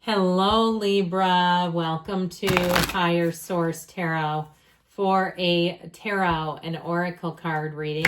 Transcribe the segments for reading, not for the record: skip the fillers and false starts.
Hello, Libra. Welcome to Higher Source Tarot for a tarot and oracle card reading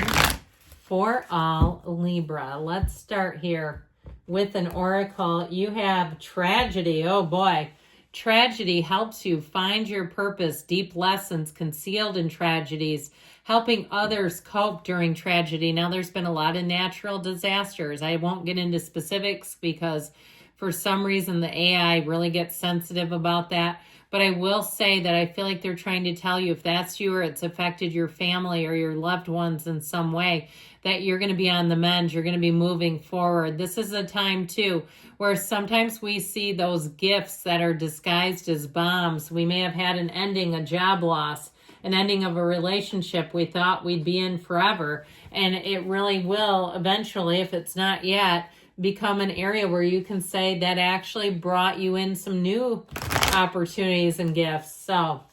for all Libra. Let's start here with an oracle. You have tragedy. Oh boy. Tragedy helps you find your purpose, deep lessons concealed in tragedies, helping others cope during tragedy. Now, there's been a lot of natural disasters. I won't get into specifics because for some reason, the AI really gets sensitive about that. But I will say that I feel like they're trying to tell you if that's you or it's affected your family or your loved ones in some way, that you're going to be on the mend. You're going to be moving forward. This is a time, too, where sometimes we see those gifts that are disguised as bombs. We may have had an ending, a job loss, an ending of a relationship we thought we'd be in forever. And it really will eventually, if it's not yet, become an area where you can say that actually brought you in some new opportunities and gifts. So,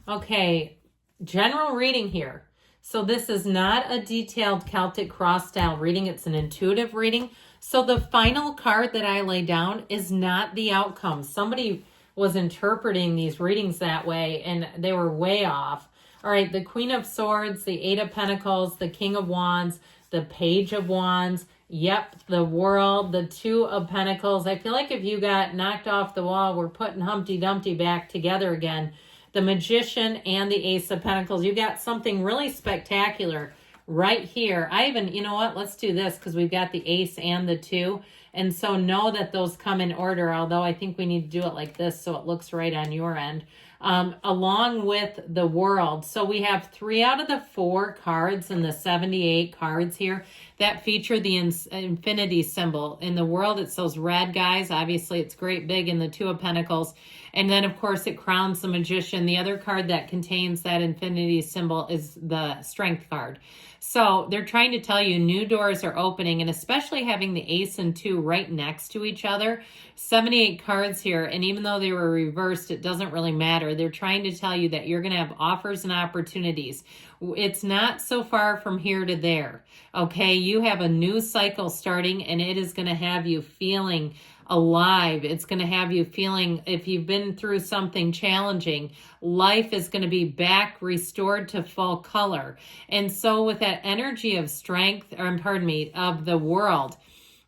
okay, general reading here. So this is not a detailed Celtic cross style reading. It's an intuitive reading. So the final card that I lay down is not the outcome. Somebody was interpreting these readings that way and they were way off. All right, the Queen of Swords, the Eight of Pentacles, the King of Wands, the Page of Wands, yep, the World, the Two of Pentacles. I feel like if you got knocked off the wall, we're putting Humpty Dumpty back together again. The Magician and the Ace of Pentacles. You got something really spectacular right here. I even, you know what, let's do this because we've got the Ace and the Two. And so know that those come in order, although I think we need to do it like this so it looks right on your end. Along with the World. So we have 3 out of the 4 cards in the 78 cards here that feature the infinity symbol. In the World, it's those red guys. Obviously, it's great big in the Two of Pentacles. And then, of course, it crowns the Magician. The other card that contains that infinity symbol is the Strength card. So they're trying to tell you new doors are opening, and especially having the Ace and Two right next to each other. 78 cards here, and even though they were reversed, it doesn't really matter. They're trying to tell you that you're going to have offers and opportunities. It's not so far from here to there, okay? You have a new cycle starting, and it is going to have you feeling alive. It's going to have you feeling, if you've been through something challenging, life is going to be back restored to full color. And so with that energy of strength, or pardon me, of the World,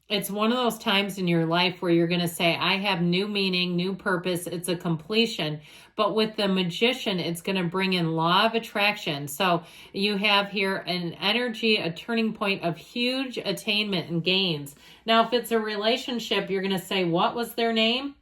it's one of those times in your life where you're going to say, I have new meaning, new purpose. It's a completion. But with the Magician, it's going to bring in law of attraction. So you have here an energy, a turning point of huge attainment and gains. Now, if it's a relationship, you're going to say, what was their name?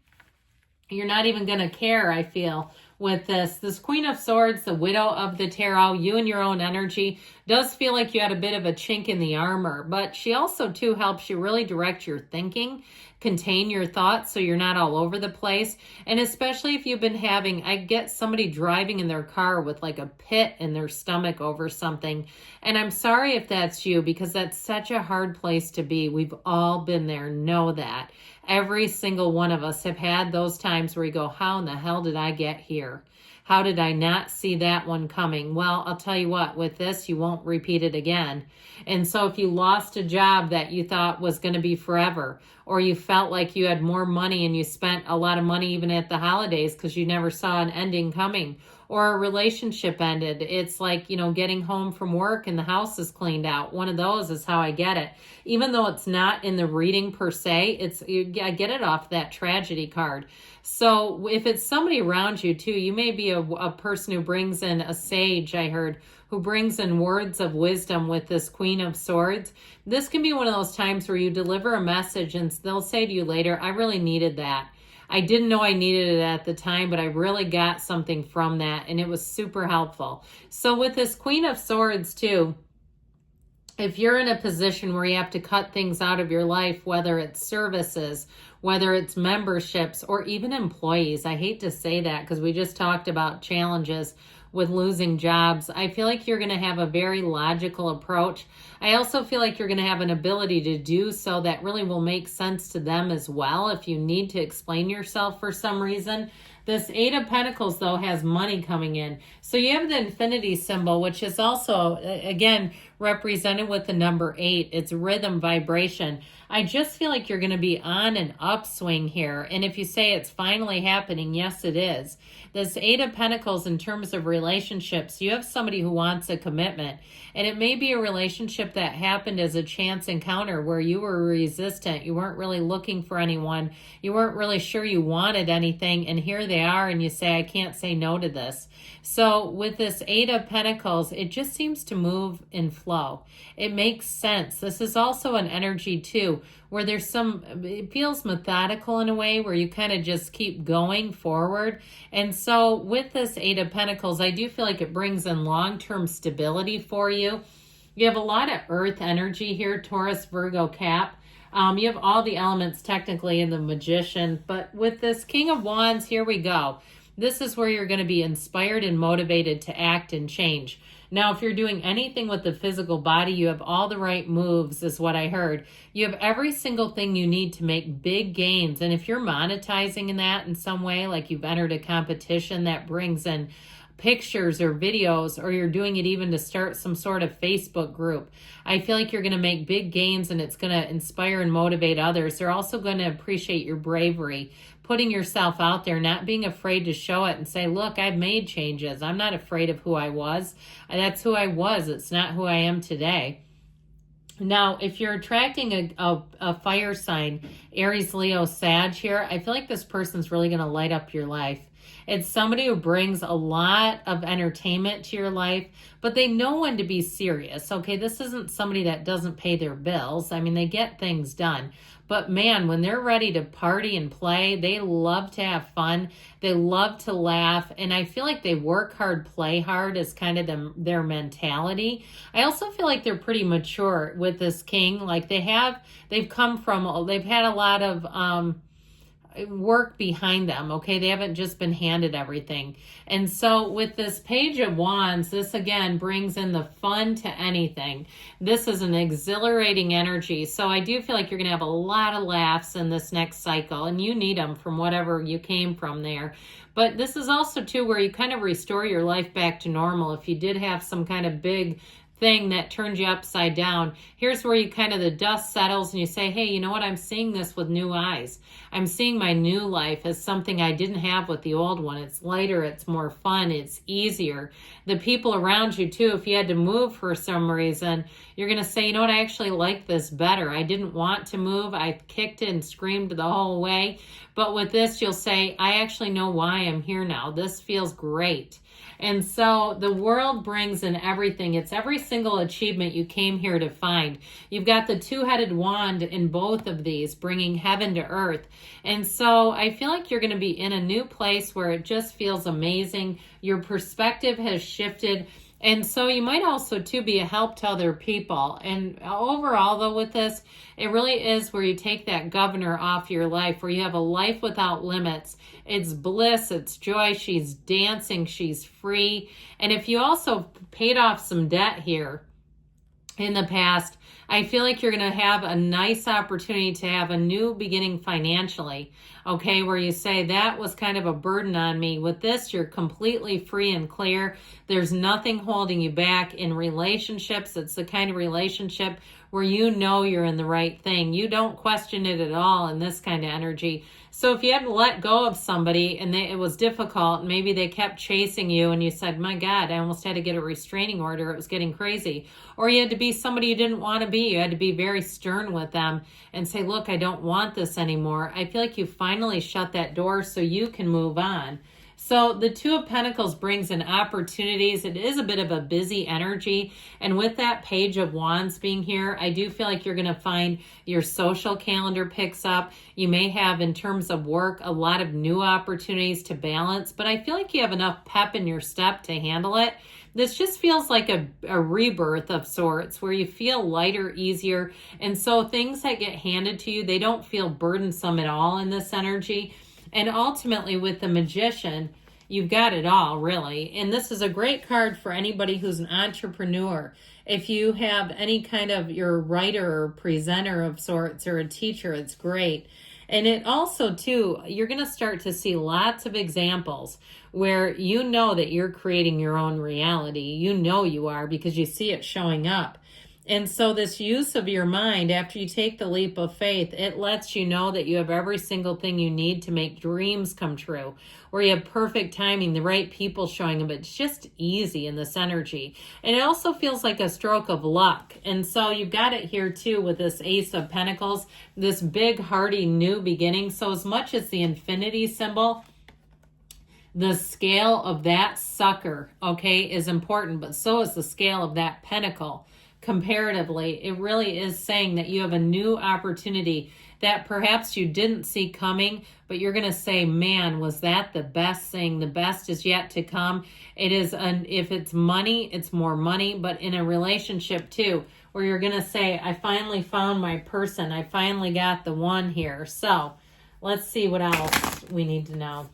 You're not even going to care, I feel, with this Queen of Swords, the Widow of the Tarot. You and your own energy does feel like you had a bit of a chink in the armor, but she also too helps you really direct your thinking, contain your thoughts so you're not all over the place. And especially if you've been having, I get somebody driving in their car with like a pit in their stomach over something. And I'm sorry if that's you, because that's such a hard place to be. We've all been there, know that. Every single one of us have had those times where you go, how in the hell did I get here? How did I not see that one coming? Well, I'll tell you what, with this, you won't repeat it again. And so if you lost a job that you thought was going to be forever, or you felt like you had more money and you spent a lot of money even at the holidays because you never saw an ending coming, or a relationship ended, it's like, you know, getting home from work and the house is cleaned out. One of those is how I get it. Even though it's not in the reading per se, I get it off that tragedy card. So if it's somebody around you too, you may be a person who brings in a sage, I heard, who brings in words of wisdom with this Queen of Swords. This can be one of those times where you deliver a message and they'll say to you later, I really needed that. I didn't know I needed it at the time, but I really got something from that, and it was super helpful. So with this Queen of Swords too, if you're in a position where you have to cut things out of your life, whether it's services, whether it's memberships, or even employees, I hate to say that because we just talked about challenges with losing jobs. I feel like you're going to have a very logical approach. I also feel like you're going to have an ability to do so that really will make sense to them as well if you need to explain yourself for some reason. This Eight of Pentacles, though, has money coming in. So you have the infinity symbol, which is also, again, represented with the number 8. It's rhythm, vibration. I just feel like you're going to be on an upswing here. And if you say it's finally happening, yes, it is. This 8 of Pentacles in terms of relationships, you have somebody who wants a commitment. And it may be a relationship that happened as a chance encounter where you were resistant. You weren't really looking for anyone. You weren't really sure you wanted anything. And here they are, and you say, I can't say no to this. So with this 8 of Pentacles, it just seems to move in flow. It makes sense. This is also an energy too, where there's it feels methodical in a way where you kind of just keep going forward. And so with this 8 of Pentacles, I do feel like it brings in long-term stability for you. You have a lot of earth energy here, Taurus, Virgo, Cap. You have all the elements technically in the Magician, but with this King of Wands, here we go. This is where you're going to be inspired and motivated to act and change. Now, if you're doing anything with the physical body, you have all the right moves, is what I heard. You have every single thing you need to make big gains. And if you're monetizing in that in some way, like you've entered a competition that brings in pictures or videos, or you're doing it even to start some sort of Facebook group, I feel like you're going to make big gains and it's going to inspire and motivate others. They're also going to appreciate your bravery, putting yourself out there, not being afraid to show it and say, look, I've made changes. I'm not afraid of who I was. That's who I was. It's not who I am today. Now, if you're attracting a fire sign, Aries, Leo, Sag here, I feel like this person's really going to light up your life. It's somebody who brings a lot of entertainment to your life, but they know when to be serious. Okay, this isn't somebody that doesn't pay their bills. I mean, they get things done. But man, when they're ready to party and play, they love to have fun. They love to laugh. And I feel like they work hard, play hard is kind of their mentality. I also feel like they're pretty mature with this king. Like they've had a lot of work behind them. Okay, they haven't just been handed everything. And so with this Page of Wands, this again brings in the fun to anything. This is an exhilarating energy. So I do feel like you're going to have a lot of laughs in this next cycle, and you need them from whatever you came from there. But this is also too where you kind of restore your life back to normal. If you did have some kind of big thing that turned you upside down, here's where you kind of, the dust settles and you say, hey, you know what? I'm seeing this with new eyes. I'm seeing my new life as something I didn't have with the old one. It's lighter, it's more fun, it's easier. The people around you too, if you had to move for some reason, you're going to say, you know what? I actually like this better. I didn't want to move. I kicked and screamed the whole way. But with this, you'll say, I actually know why I'm here now. This feels great. And so the world brings in everything. It's every single achievement you came here to find. You've got the two-headed wand in both of these, bringing heaven to earth. And so I feel like you're going to be in a new place where it just feels amazing. Your perspective has shifted. And so you might also too be a help to other people. And overall though with this, it really is where you take that governor off your life, where you have a life without limits. It's bliss, it's joy, she's dancing, she's free. And if you also paid off some debt here in the past, I feel like you're going to have a nice opportunity to have a new beginning financially, okay, where you say that was kind of a burden on me. With this, you're completely free and clear. There's nothing holding you back in relationships. It's the kind of relationship where you know you're in the right thing. You don't question it at all in this kind of energy. So if you had to let go of somebody and it was difficult, maybe they kept chasing you and you said, my God, I almost had to get a restraining order. It was getting crazy. Or you had to be somebody you didn't want to be. You had to be very stern with them and say, look, I don't want this anymore. I feel like you finally shut that door so you can move on. So the Two of Pentacles brings in opportunities. It is a bit of a busy energy. And with that Page of Wands being here, I do feel like you're going to find your social calendar picks up. You may have, in terms of work, a lot of new opportunities to balance. But I feel like you have enough pep in your step to handle it. This just feels like a rebirth of sorts, where you feel lighter, easier. And so things that get handed to you, they don't feel burdensome at all in this energy. And ultimately with the Magician, you've got it all, really. And this is a great card for anybody who's an entrepreneur. If you have any kind of, you're a writer or presenter of sorts or a teacher, it's great. And it also, too, you're going to start to see lots of examples where you know that you're creating your own reality. You know you are because you see it showing up. And so this use of your mind, after you take the leap of faith, it lets you know that you have every single thing you need to make dreams come true, or you have perfect timing, the right people showing up. It's just easy in this energy. And it also feels like a stroke of luck. And so you've got it here too with this Ace of Pentacles, this big, hearty new beginning. So as much as the infinity symbol, the scale of that sucker, okay, is important, but so is the scale of that pentacle. Comparatively, it really is saying that you have a new opportunity that perhaps you didn't see coming, but you're going to say, man, was that the best thing? The best is yet to come. It is, if it's money, it's more money, but in a relationship too, where you're going to say, I finally found my person. I finally got the one here. So let's see what else we need to know.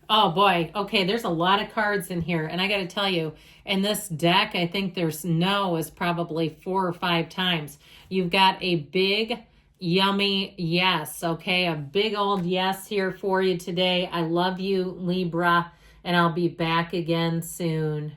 Oh boy. Okay, there's a lot of cards in here. And I got to tell you, in this deck, I think there's no is probably 4 or 5 times. You've got a big, yummy yes. Okay, a big old yes here for you today. I love you, Libra, and I'll be back again soon.